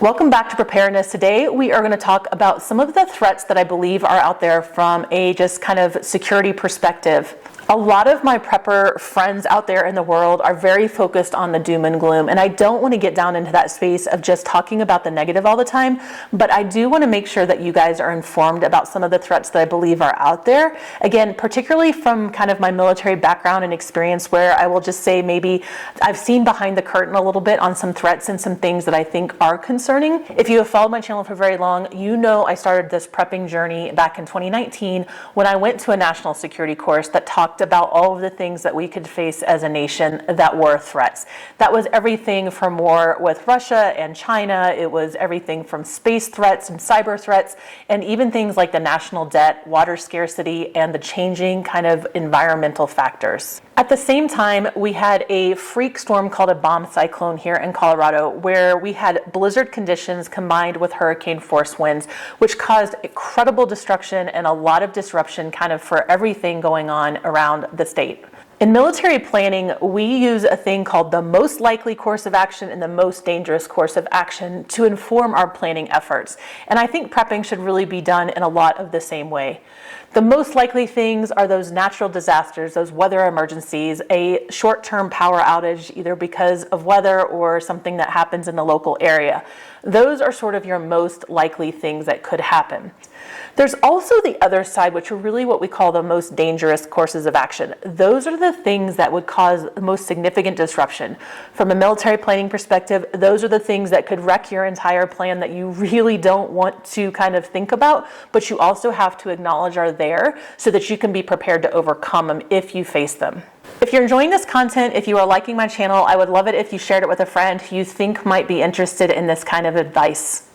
Welcome back to Preparedness. Today we are going to talk about some of the threats that I believe are out there from a just kind of security perspective. A lot of my prepper friends out there in the world are very focused on the doom and gloom, and I don't want to get down into that space of just talking about the negative all the time, but I do want to make sure that you guys are informed about some of the threats that I believe are out there. Again, particularly from kind of my military background and experience, where I will just say maybe I've seen behind the curtain a little bit on some threats and some things that I think are concerning. If you have followed my channel for very long, you know I started this prepping journey back in 2019 when I went to a national security course that talked about all of the things that we could face as a nation that were threats. That was everything from war with Russia and China. It was everything from space threats and cyber threats, and even things like the national debt, water scarcity, and the changing kind of environmental factors. At the same time, we had a freak storm called a bomb cyclone here in Colorado, where we had blizzard conditions combined with hurricane force winds, which caused incredible destruction and a lot of disruption kind of for everything going on around the state. In military planning, we use a thing called the most likely course of action and the most dangerous course of action to inform our planning efforts. And I think prepping should really be done in a lot of the same way. The most likely things are those natural disasters, those weather emergencies, a short-term power outage, either because of weather or something that happens in the local area. Those are sort of your most likely things that could happen. There's also the other side, which are really what we call the most dangerous courses of action. Those are the things that would cause the most significant disruption. From a military planning perspective, those are the things that could wreck your entire plan that you really don't want to kind of think about, but you also have to acknowledge are there so that you can be prepared to overcome them if you face them. If you're enjoying this content, if you are liking my channel, I would love it if you shared it with a friend who you think might be interested in this kind of advice.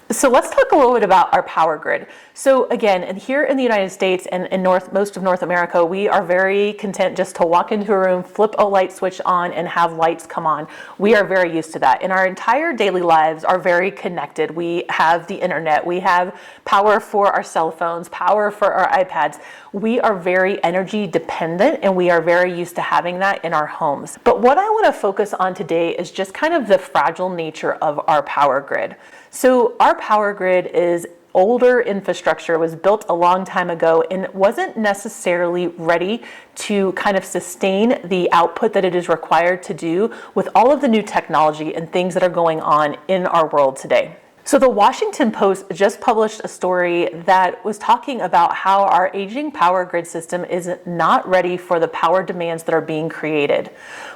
So let's talk a little bit about our power grid. So again, and here in the United States and in most of North America, we are very content just to walk into a room, flip a light switch on, and have lights come on. We are very used to that. And our entire daily lives are very connected. We have the internet, we have power for our cell phones, power for our iPads. We are very energy dependent, and we are very used to having that in our homes. But what I want to focus on today is just kind of the fragile nature of our power grid. So our power grid is older infrastructure, was built a long time ago and wasn't necessarily ready to kind of sustain the output that it is required to do with all of the new technology and things that are going on in our world today. So the Washington Post just published a story that was talking about how our aging power grid system is not ready for the power demands that are being created.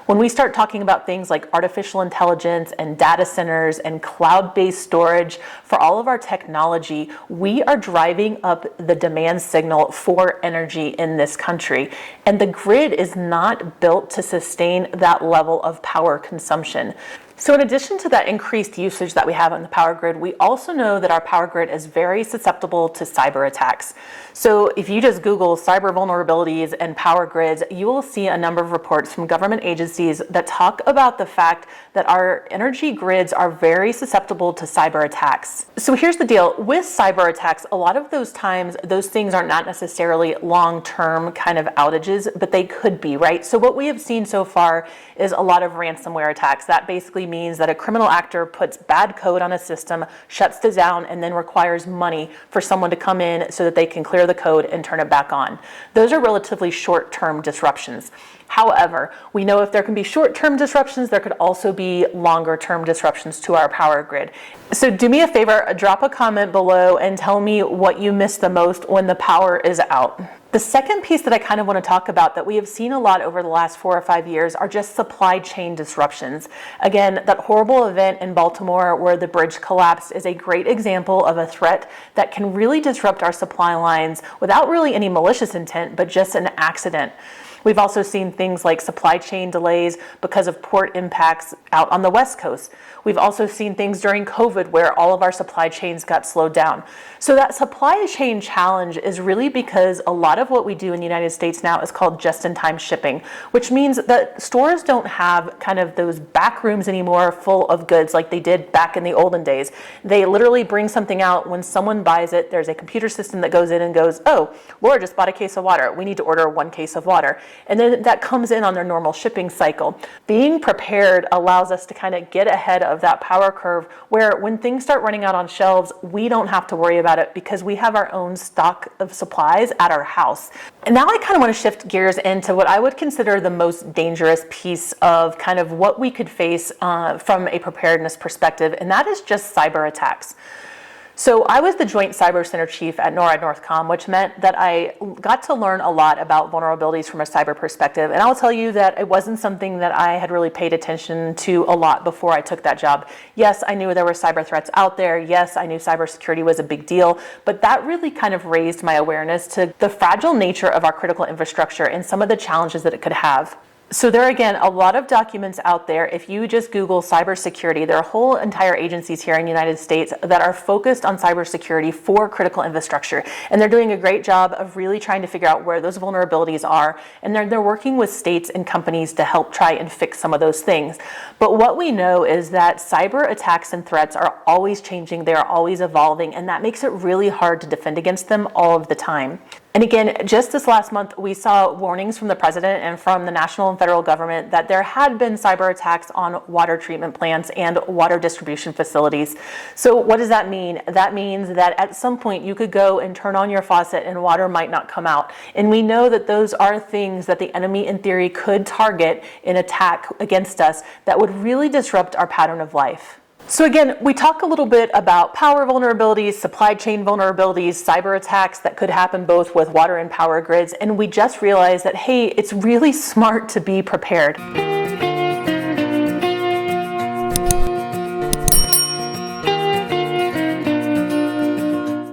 When we start talking about things like artificial intelligence and data centers and cloud-based storage for all of our technology, we are driving up the demand signal for energy in this country. And the grid is not built to sustain that level of power consumption. So in addition to that increased usage that we have on the power grid, we also know that our power grid is very susceptible to cyber attacks. So if you just Google cyber vulnerabilities and power grids, you will see a number of reports from government agencies that talk about the fact that our energy grids are very susceptible to cyber attacks. So here's the deal. With cyber attacks, a lot of those times, those things are not necessarily long-term kind of outages, but they could be, right? So what we have seen so far is a lot of ransomware attacks. That basically means that a criminal actor puts bad code on a system, shuts it down, and then requires money for someone to come in so that they can clear the code and turn it back on. Those are relatively short-term disruptions. However, we know if there can be short-term disruptions, there could also be longer-term disruptions to our power grid. So do me a favor, drop a comment below and tell me what you miss the most when the power is out. The second piece that I kind of want to talk about that we have seen a lot over the last 4 or 5 years are just supply chain disruptions. Again, that horrible event in Baltimore where the bridge collapsed is a great example of a threat that can really disrupt our supply lines without really any malicious intent, but just an accident. We've also seen things like supply chain delays because of port impacts out on the West Coast. We've also seen things during COVID where all of our supply chains got slowed down. So that supply chain challenge is really because a lot of what we do in the United States now is called just-in-time shipping, which means that stores don't have kind of those back rooms anymore full of goods like they did back in the olden days. They literally bring something out when someone buys it. There's a computer system that goes in and goes, oh, Laura just bought a case of water. We need to order 1 case of water. And then that comes in on their normal shipping cycle. Being prepared allows us to kind of get ahead of of that power curve where when things start running out on shelves, we don't have to worry about it because we have our own stock of supplies at our house. And now I kind of want to shift gears into what I would consider the most dangerous piece of kind of what we could face from a preparedness perspective, and that is just cyber attacks. So I was the Joint Cyber Center Chief at NORAD Northcom, which meant that I got to learn a lot about vulnerabilities from a cyber perspective. And I'll tell you that it wasn't something that I had really paid attention to a lot before I took that job. Yes, I knew there were cyber threats out there. Yes, I knew cybersecurity was a big deal, but that really kind of raised my awareness to the fragile nature of our critical infrastructure and some of the challenges that it could have. So there are, again, a lot of documents out there. If you just Google cybersecurity, there are whole entire agencies here in the United States that are focused on cybersecurity for critical infrastructure. And they're doing a great job of really trying to figure out where those vulnerabilities are. And they're working with states and companies to help try and fix some of those things. But what we know is that cyber attacks and threats are always changing. They are always evolving. And that makes it really hard to defend against them all of the time. And again, just this last month, we saw warnings from the president and from the national and federal government that there had been cyber attacks on water treatment plants and water distribution facilities. So what does that mean? That means that at some point you could go and turn on your faucet and water might not come out. And we know that those are things that the enemy in theory could target in attack against us that would really disrupt our pattern of life. So again, we talk a little bit about power vulnerabilities, supply chain vulnerabilities, cyber attacks that could happen both with water and power grids, and we just realized that, hey, it's really smart to be prepared.